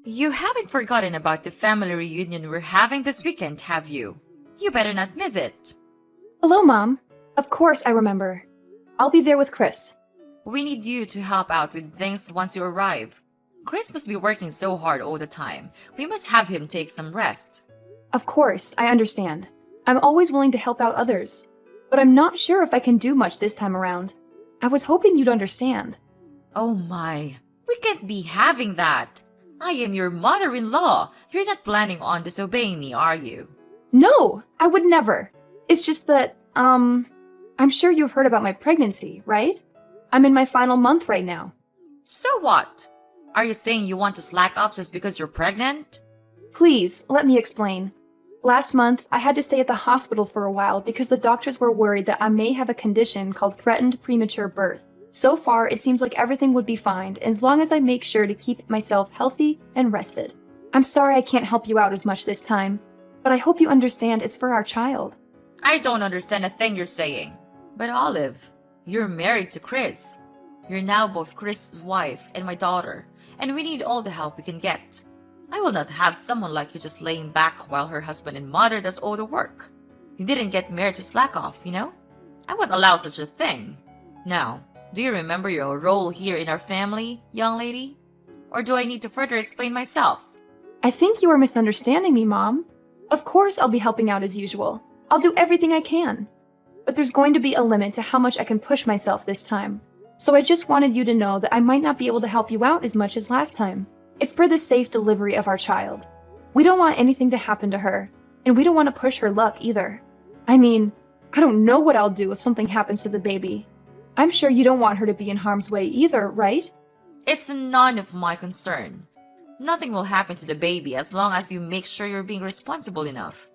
You haven't forgotten about the family reunion we're having this weekend, have you? You better not miss it. Hello, Mom. Of course I remember. I'll be there with Chris. We need you to help out with things once you arrive. Chris must be working so hard all the time. We must have him take some rest. Of course, I understand. I'm always willing to help out others. But I'm not sure if I can do much this time around. I was hoping you'd understand. Oh my, we can't be having that. I am your mother-in-law. You're not planning on disobeying me, are you? No, I would never. It's just that, I'm sure you've heard about my pregnancy, right? I'm in my final month right now. So what? Are you saying you want to slack off just because you're pregnant? Please, let me explain. Last month, I had to stay at the hospital for a while because the doctors were worried that I may have a condition called threatened premature birth. So far, it seems like everything would be fine as long as I make sure to keep myself healthy and rested. I'm sorry I can't help you out as much this time, but I hope you understand it's for our child. I don't understand a thing you're saying. But Olive, you're married to Chris. You're now both Chris' wife and my daughter, and we need all the help we can get. I will not have someone like you just laying back while her husband and mother does all the work. You didn't get married to slack off, you know? I won't allow such a thing. Now, do you remember your role here in our family, young lady? Or do I need to further explain myself? I think you are misunderstanding me, Mom. Of course I'll be helping out as usual. I'll do everything I can. But there's going to be a limit to how much I can push myself this time. So I just wanted you to know that I might not be able to help you out as much as last time. It's for the safe delivery of our child. We don't want anything to happen to her, and we don't want to push her luck either. I mean, I don't know what I'll do if something happens to the baby. I'm sure you don't want her to be in harm's way either, right? It's none of my concern. Nothing will happen to the baby as long as you make sure you're being responsible enough.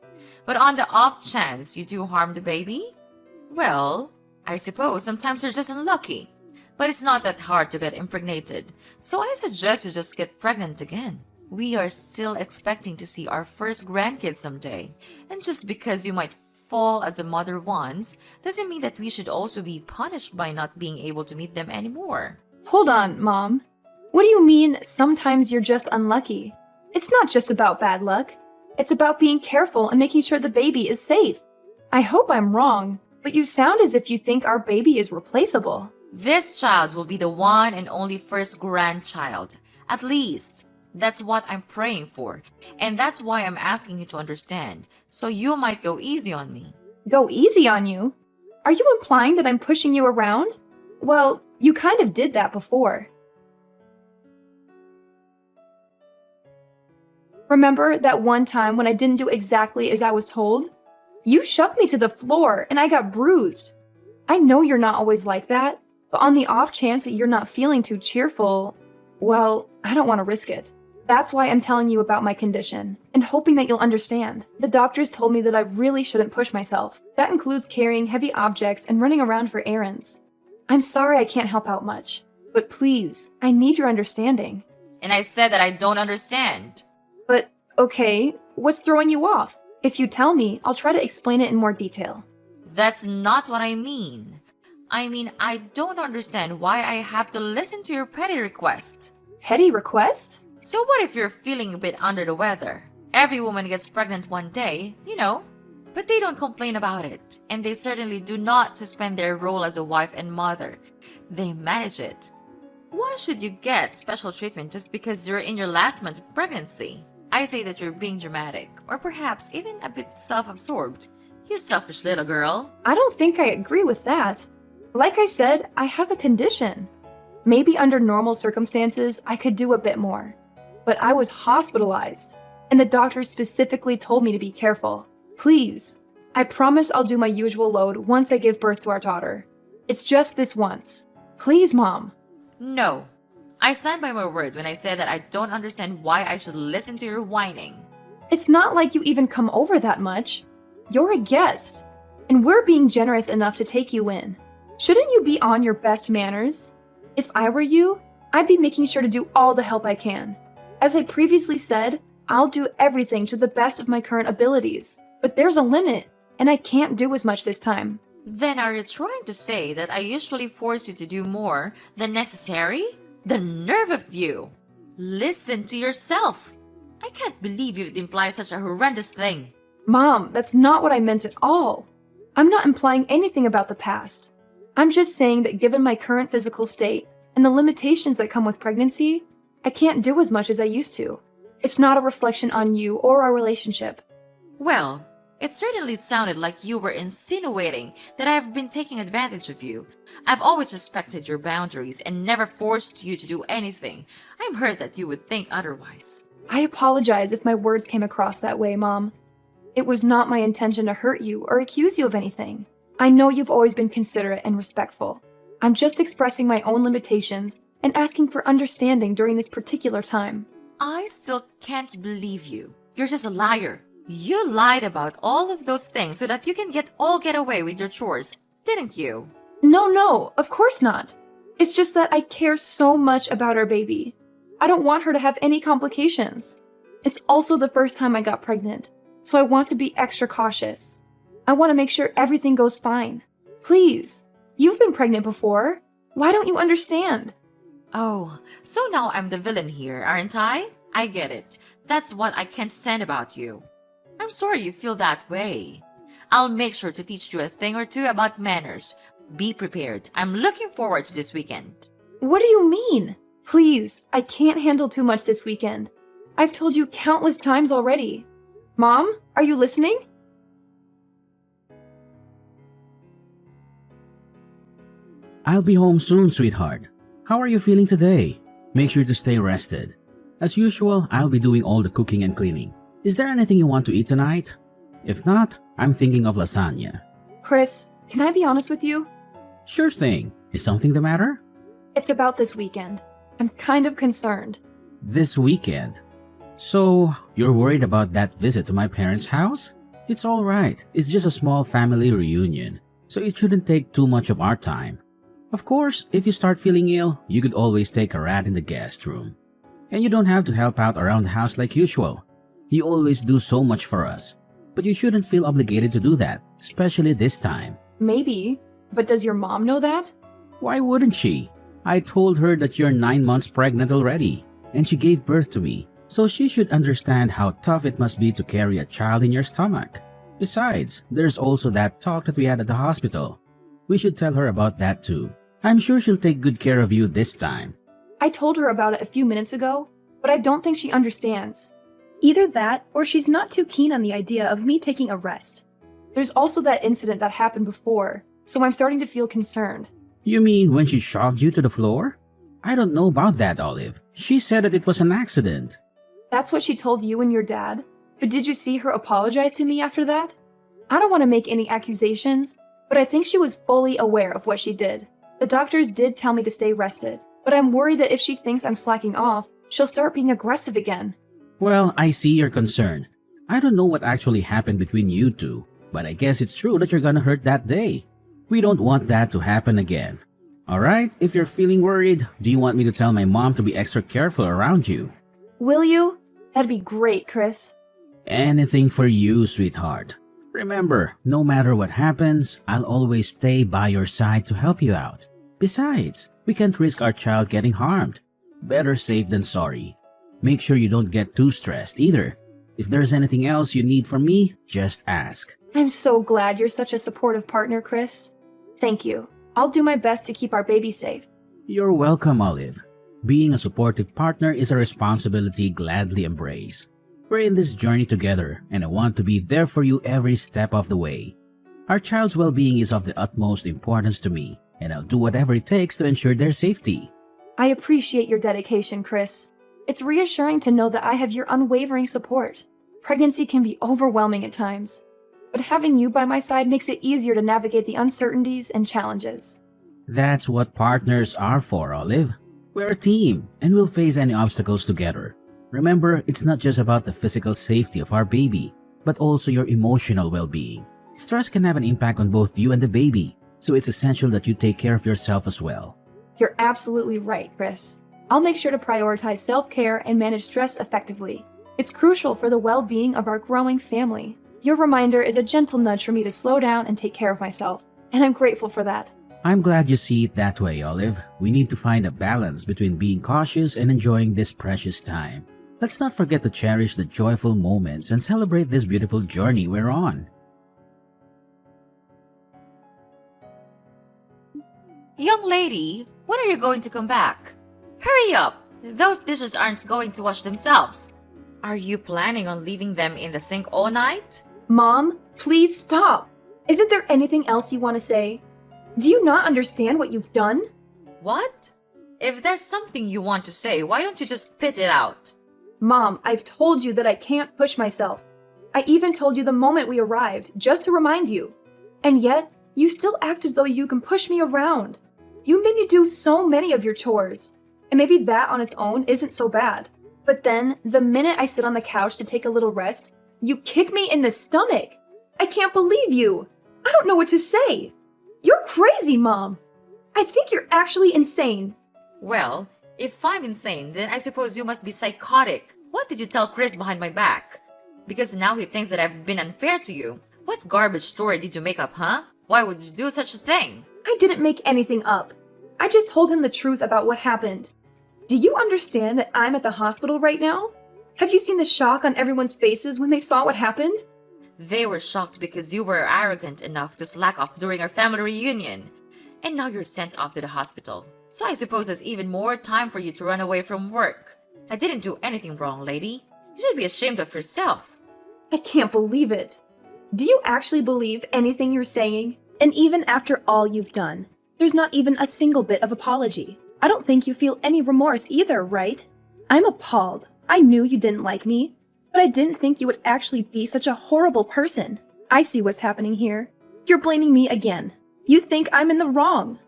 But on the off chance you do harm the baby, well, I suppose sometimes you're just unlucky. But it's not that hard to get impregnated, so I suggest you just get pregnant again. We are still expecting to see our first grandkids someday, and just because you might fall as a mother once, doesn't mean that we should also be punished by not being able to meet them anymore. Hold on, Mom. What do you mean, sometimes you're just unlucky? It's not just about bad luck. It's about being careful and making sure the baby is safe. I hope I'm wrong, but you sound as if you think our baby is replaceable. This child will be the one and only first grandchild. At least, that's what I'm praying for. And that's why I'm asking you to understand. So you might go easy on me. Go easy on you? Are you implying that I'm pushing you around? Well, you kind of did that before. Remember that one time when I didn't do exactly as I was told? You shoved me to the floor and I got bruised. I know you're not always like that, but on the off chance that you're not feeling too cheerful, well, I don't want to risk it. That's why I'm telling you about my condition and hoping that you'll understand. The doctors told me that I really shouldn't push myself. That includes carrying heavy objects and running around for errands. I'm sorry I can't help out much, but please, I need your understanding. And I said that I don't understand. But, okay, what's throwing you off? If you tell me, I'll try to explain it in more detail. That's not what I mean. I mean, I don't understand why I have to listen to your petty requests. Petty request? So what if you're feeling a bit under the weather? Every woman gets pregnant one day, you know. But they don't complain about it. And they certainly do not suspend their role as a wife and mother. They manage it. Why should you get special treatment just because you're in your last month of pregnancy? I say that you're being dramatic, or perhaps even a bit self-absorbed. You selfish little girl. I don't think I agree with that. Like I said, I have a condition. Maybe under normal circumstances, I could do a bit more. But I was hospitalized, and the doctor specifically told me to be careful. Please, I promise I'll do my usual load once I give birth to our daughter. It's just this once. Please, Mom. No. I stand by my word when I say that I don't understand why I should listen to your whining. It's not like you even come over that much. You're a guest, and we're being generous enough to take you in. Shouldn't you be on your best manners? If I were you, I'd be making sure to do all the help I can. As I previously said, I'll do everything to the best of my current abilities. But there's a limit, and I can't do as much this time. Then are you trying to say that I usually force you to do more than necessary? The nerve of you! Listen to yourself. I can't believe you'd imply such a horrendous thing. Mom, that's not what I meant at all. I'm not implying anything about the past. I'm just saying that given my current physical state and the limitations that come with pregnancy, I can't do as much as I used to. It's not a reflection on you or our relationship. Well, it certainly sounded like you were insinuating that I have been taking advantage of you. I've always respected your boundaries and never forced you to do anything. I'm hurt that you would think otherwise. I apologize if my words came across that way, Mom. It was not my intention to hurt you or accuse you of anything. I know you've always been considerate and respectful. I'm just expressing my own limitations and asking for understanding during this particular time. I still can't believe you. You're just a liar. You lied about all of those things so that you can get away with your chores, didn't you? No, of course not. It's just that I care so much about our baby. I don't want her to have any complications. It's also the first time I got pregnant, so I want to be extra cautious. I want to make sure everything goes fine. Please, you've been pregnant before. Why don't you understand? Oh, so now I'm the villain here, aren't I? I get it. That's what I can't stand about you. I'm sorry you feel that way. I'll make sure to teach you a thing or two about manners. Be prepared. I'm looking forward to this weekend. What do you mean? Please, I can't handle too much this weekend. I've told you countless times already. Mom, are you listening? I'll be home soon, sweetheart. How are you feeling today? Make sure to stay rested. As usual, I'll be doing all the cooking and cleaning. Is there anything you want to eat tonight? If not, I'm thinking of lasagna. Chris, can I be honest with you? Sure thing. Is something the matter? It's about this weekend. I'm kind of concerned. This weekend? So, you're worried about that visit to my parents' house? It's alright. It's just a small family reunion, so it shouldn't take too much of our time. Of course, if you start feeling ill, you could always take a rat in the guest room. And you don't have to help out around the house like usual. You always do so much for us. But you shouldn't feel obligated to do that, especially this time. Maybe, but does your mom know that? Why wouldn't she? I told her that you're 9 months pregnant already, and she gave birth to me, so she should understand how tough it must be to carry a child in your stomach. Besides, there's also that talk that we had at the hospital. We should tell her about that too. I'm sure she'll take good care of you this time. I told her about it a few minutes ago, but I don't think she understands. Either that, or she's not too keen on the idea of me taking a rest. There's also that incident that happened before, so I'm starting to feel concerned. You mean when she shoved you to the floor? I don't know about that, Olive. She said that it was an accident. That's what she told you and your dad? But did you see her apologize to me after that? I don't want to make any accusations, but I think she was fully aware of what she did. The doctors did tell me to stay rested, but I'm worried that if she thinks I'm slacking off, she'll start being aggressive again. Well, I see your concern. I don't know what actually happened between you two, but I guess it's true that you're gonna hurt that day. We don't want that to happen again. Alright, if you're feeling worried, do you want me to tell my mom to be extra careful around you? Will you? That'd be great, Chris. Anything for you, sweetheart. Remember, no matter what happens, I'll always stay by your side to help you out. Besides, we can't risk our child getting harmed. Better safe than sorry. Make sure you don't get too stressed either. If there's anything else you need from me, just ask. I'm so glad you're such a supportive partner, Chris. Thank you. I'll do my best to keep our baby safe. You're welcome, Olive. Being a supportive partner is a responsibility gladly embrace. We're in this journey together, and I want to be there for you every step of the way. Our child's well-being is of the utmost importance to me, and I'll do whatever it takes to ensure their safety. I appreciate your dedication, Chris. It's reassuring to know that I have your unwavering support. Pregnancy can be overwhelming at times, but having you by my side makes it easier to navigate the uncertainties and challenges. That's what partners are for, Olive. We're a team, and we'll face any obstacles together. Remember, it's not just about the physical safety of our baby, but also your emotional well-being. Stress can have an impact on both you and the baby, so it's essential that you take care of yourself as well. You're absolutely right, Chris. I'll make sure to prioritize self-care and manage stress effectively. It's crucial for the well-being of our growing family. Your reminder is a gentle nudge for me to slow down and take care of myself, and I'm grateful for that. I'm glad you see it that way, Olive. We need to find a balance between being cautious and enjoying this precious time. Let's not forget to cherish the joyful moments and celebrate this beautiful journey we're on. Young lady, when are you going to come back? Hurry up! Those dishes aren't going to wash themselves. Are you planning on leaving them in the sink all night? Mom, please stop. Isn't there anything else you want to say? Do you not understand what you've done? What? If there's something you want to say, why don't you just spit it out? Mom, I've told you that I can't push myself. I even told you the moment we arrived, just to remind you. And yet, you still act as though you can push me around. You made me do so many of your chores. And maybe that on its own isn't so bad. But then, the minute I sit on the couch to take a little rest, you kick me in the stomach. I can't believe you. I don't know what to say. You're crazy, Mom. I think you're actually insane. Well, if I'm insane, then I suppose you must be psychotic. What did you tell Chris behind my back? Because now he thinks that I've been unfair to you. What garbage story did you make up, huh? Why would you do such a thing? I didn't make anything up. I just told him the truth about what happened. Do you understand that I'm at the hospital right now? Have you seen the shock on everyone's faces when they saw what happened? They were shocked because you were arrogant enough to slack off during our family reunion. And now you're sent off to the hospital. So I suppose there's even more time for you to run away from work. I didn't do anything wrong, lady. You should be ashamed of yourself. I can't believe it. Do you actually believe anything you're saying? And even after all you've done, there's not even a single bit of apology. I don't think you feel any remorse either, right? I'm appalled. I knew you didn't like me, but I didn't think you would actually be such a horrible person. I see what's happening here. You're blaming me again. You think I'm in the wrong.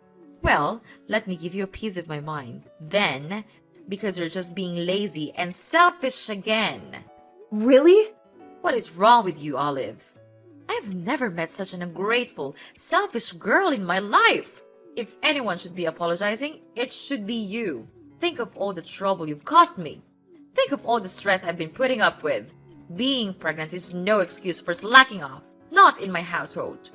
Well, let me give you a piece of my mind. Then, because you're just being lazy and selfish again. Really? What is wrong with you, Olive? I've never met such an ungrateful, selfish girl in my life. If anyone should be apologizing, it should be you. Think of all the trouble you've caused me. Think of all the stress I've been putting up with. Being pregnant is no excuse for slacking off. Not in my household.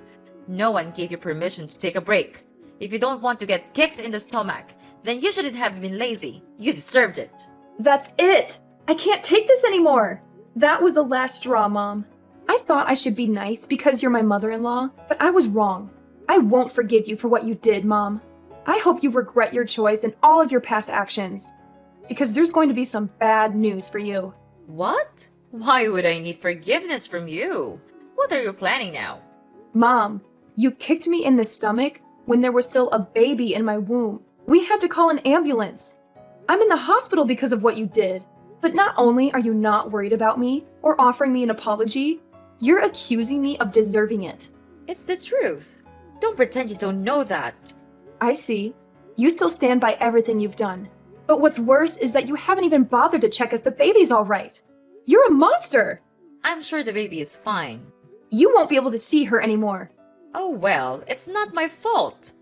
No one gave you permission to take a break. If you don't want to get kicked in the stomach, then you shouldn't have been lazy. You deserved it. That's it. I can't take this anymore. That was the last straw, Mom. I thought I should be nice because you're my mother-in-law, but I was wrong. I won't forgive you for what you did, Mom. I hope you regret your choice and all of your past actions. Because there's going to be some bad news for you. What? Why would I need forgiveness from you? What are you planning now? Mom, you kicked me in the stomach when there was still a baby in my womb. We had to call an ambulance. I'm in the hospital because of what you did. But not only are you not worried about me or offering me an apology, you're accusing me of deserving it. It's the truth. Don't pretend you don't know that. I see. You still stand by everything you've done. But what's worse is that you haven't even bothered to check if the baby's all right. You're a monster! I'm sure the baby is fine. You won't be able to see her anymore. Oh well, it's not my fault.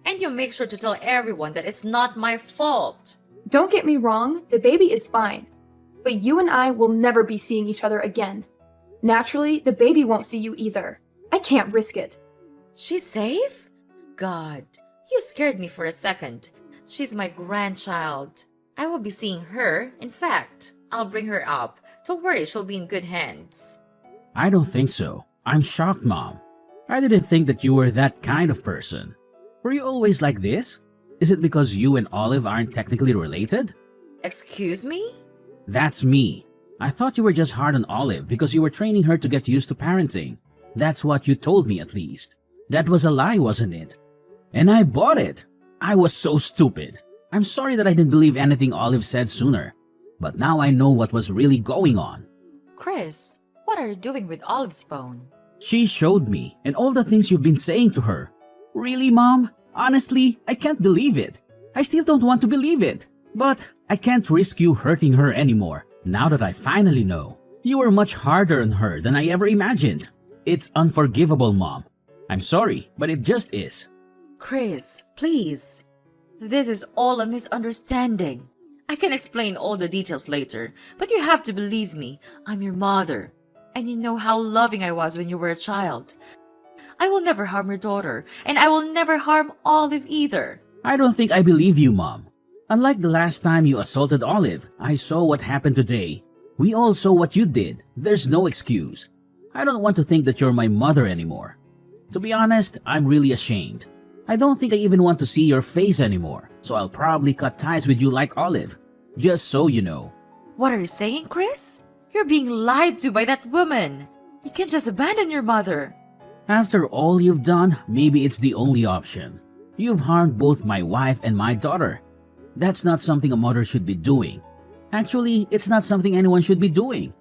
And you make sure to tell everyone that it's not my fault. Don't get me wrong, the baby is fine. But you and I will never be seeing each other again. Naturally, the baby won't see you either. I can't risk it. She's safe? God, you scared me for a second. She's my grandchild. I will be seeing her. In fact, I'll bring her up. Don't worry, she'll be in good hands. I don't think so. I'm shocked, Mom. I didn't think that you were that kind of person. Were you always like this? Is it because you and Olive aren't technically related? Excuse me? That's me. I thought you were just hard on Olive because you were training her to get used to parenting. That's what you told me at least. That was a lie, wasn't it? And I bought it. I was so stupid. I'm sorry that I didn't believe anything Olive said sooner. But now I know what was really going on. Chris, what are you doing with Olive's phone? She showed me, and all the things you've been saying to her. Really, Mom? Honestly, I can't believe it. I still don't want to believe it. But I can't risk you hurting her anymore, now that I finally know. You were much harder on her than I ever imagined. It's unforgivable, Mom. I'm sorry, but it just is. Chris, please. This is all a misunderstanding. I can explain all the details later, but you have to believe me. I'm your mother, and you know how loving I was when you were a child. I will never harm your daughter, and I will never harm Olive either. I don't think I believe you, Mom. Unlike the last time you assaulted Olive, I saw what happened today. We all saw what you did. There's no excuse. I don't want to think that you're my mother anymore. To be honest, I'm really ashamed. I don't think I even want to see your face anymore, so I'll probably cut ties with you like Olive. Just so you know. What are you saying, Chris? You're being lied to by that woman. You can't just abandon your mother. After all you've done, maybe it's the only option. You've harmed both my wife and my daughter. That's not something a mother should be doing. Actually, it's not something anyone should be doing.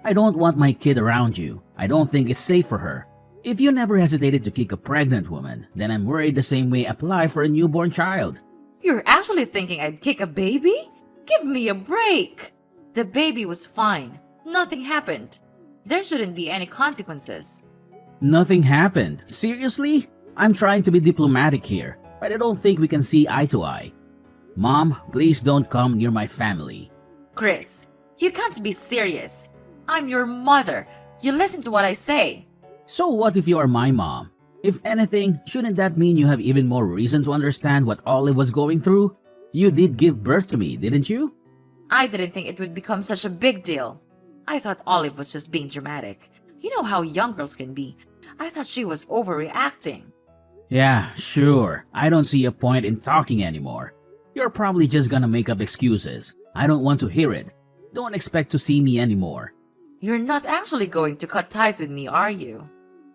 I don't want my kid around you. I don't think it's safe for her. If you never hesitated to kick a pregnant woman, then I'm worried the same way apply for a newborn child. You're actually thinking I'd kick a baby? Give me a break. The baby was fine. Nothing happened. There shouldn't be any consequences. Nothing happened. Seriously? I'm trying to be diplomatic here, but I don't think we can see eye to eye. Mom, please don't come near my family. Chris, you can't be serious. I'm your mother. You listen to what I say. So what if you are my mom? If anything, shouldn't that mean you have even more reason to understand what Olive was going through? You did give birth to me, didn't you? I didn't think it would become such a big deal. I thought Olive was just being dramatic. You know how young girls can be. I thought she was overreacting. Yeah, sure. I don't see a point in talking anymore. You're probably just gonna make up excuses. I don't want to hear it. Don't expect to see me anymore. You're not actually going to cut ties with me, are you?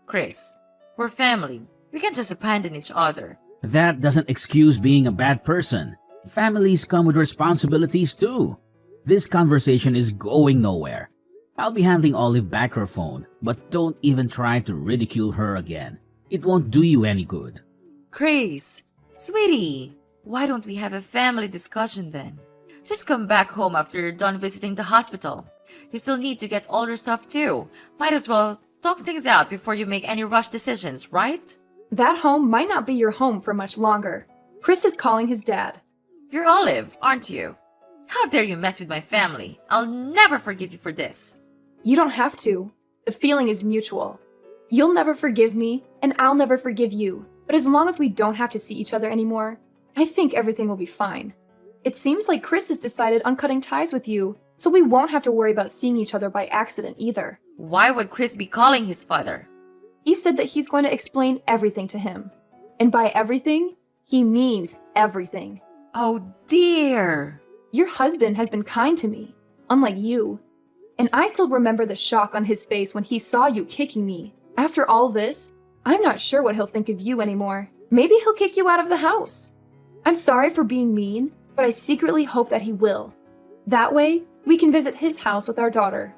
Chris, we're family. We can't just abandon each other. That doesn't excuse being a bad person. Families come with responsibilities too. This conversation is going nowhere. I'll be handing Olive back her phone, but don't even try to ridicule her again. It won't do you any good. Chris, sweetie, why don't we have a family discussion then? Just come back home after you're done visiting the hospital. You still need to get all your stuff too. Might as well talk things out before you make any rush decisions, right? That home might not be your home for much longer. Chris is calling his dad. You're Olive, aren't you? How dare you mess with my family? I'll never forgive you for this. You don't have to. The feeling is mutual. You'll never forgive me, and I'll never forgive you. But as long as we don't have to see each other anymore, I think everything will be fine. It seems like Chris has decided on cutting ties with you, so we won't have to worry about seeing each other by accident either. Why would Chris be calling his father? He said that he's going to explain everything to him. And by everything, he means everything. Oh dear. Your husband has been kind to me, unlike you. And I still remember the shock on his face when he saw you kicking me. After all this, I'm not sure what he'll think of you anymore. Maybe he'll kick you out of the house. I'm sorry for being mean, but I secretly hope that he will. That way, we can visit his house with our daughter.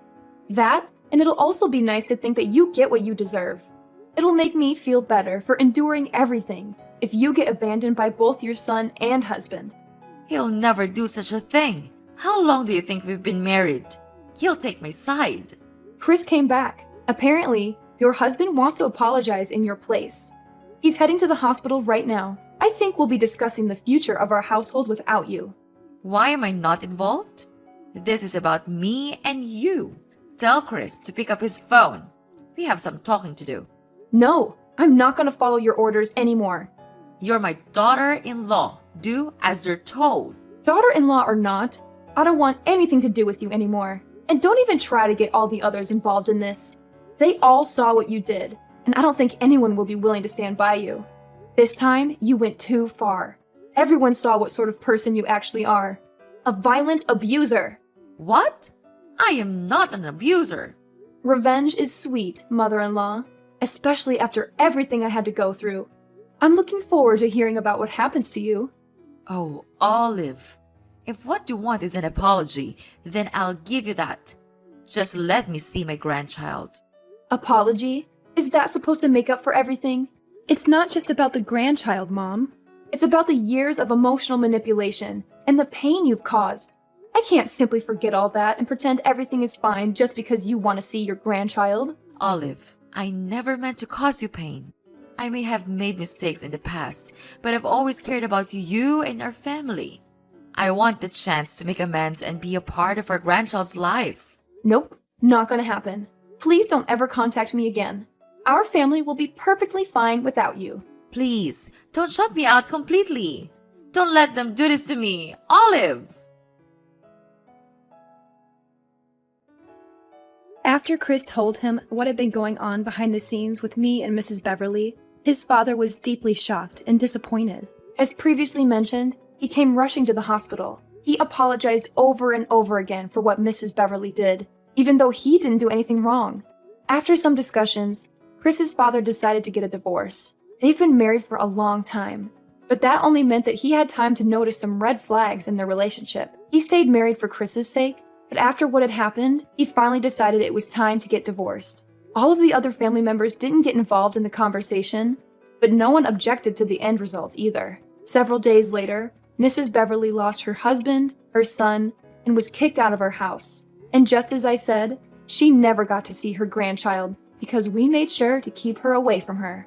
That, and it'll also be nice to think that you get what you deserve. It'll make me feel better for enduring everything if you get abandoned by both your son and husband. He'll never do such a thing. How long do you think we've been married? He'll take my side. Chris came back. Apparently, your husband wants to apologize in your place. He's heading to the hospital right now. I think we'll be discussing the future of our household without you. Why am I not involved? This is about me and you. Tell Chris to pick up his phone. We have some talking to do. No, I'm not going to follow your orders anymore. You're my daughter-in-law. Do as you're told. Daughter-in-law or not, I don't want anything to do with you anymore. And don't even try to get all the others involved in this. They all saw what you did, and I don't think anyone will be willing to stand by you. This time, you went too far. Everyone saw what sort of person you actually are. A violent abuser. What? I am not an abuser. Revenge is sweet, mother-in-law, especially after everything I had to go through. I'm looking forward to hearing about what happens to you. Oh, Olive. If what you want is an apology, then I'll give you that. Just let me see my grandchild. Apology? Is that supposed to make up for everything? It's not just about the grandchild, Mom. It's about the years of emotional manipulation and the pain you've caused. I can't simply forget all that and pretend everything is fine just because you want to see your grandchild. Olive, I never meant to cause you pain. I may have made mistakes in the past, but I've always cared about you and our family. I want the chance to make amends and be a part of our grandchild's life. Nope, not gonna happen. Please don't ever contact me again. Our family will be perfectly fine without you. Please, don't shut me out completely. Don't let them do this to me. Olive! After Chris told him what had been going on behind the scenes with me and Mrs. Beverly, his father was deeply shocked and disappointed. As previously mentioned, he came rushing to the hospital. He apologized over and over again for what Mrs. Beverly did, even though he didn't do anything wrong. After some discussions, Chris's father decided to get a divorce. They've been married for a long time, but that only meant that he had time to notice some red flags in their relationship. He stayed married for Chris's sake, but after what had happened, he finally decided it was time to get divorced. All of the other family members didn't get involved in the conversation, but no one objected to the end result either. Several days later, Mrs. Beverly lost her husband, her son, and was kicked out of her house. And just as I said, she never got to see her grandchild because we made sure to keep her away from her.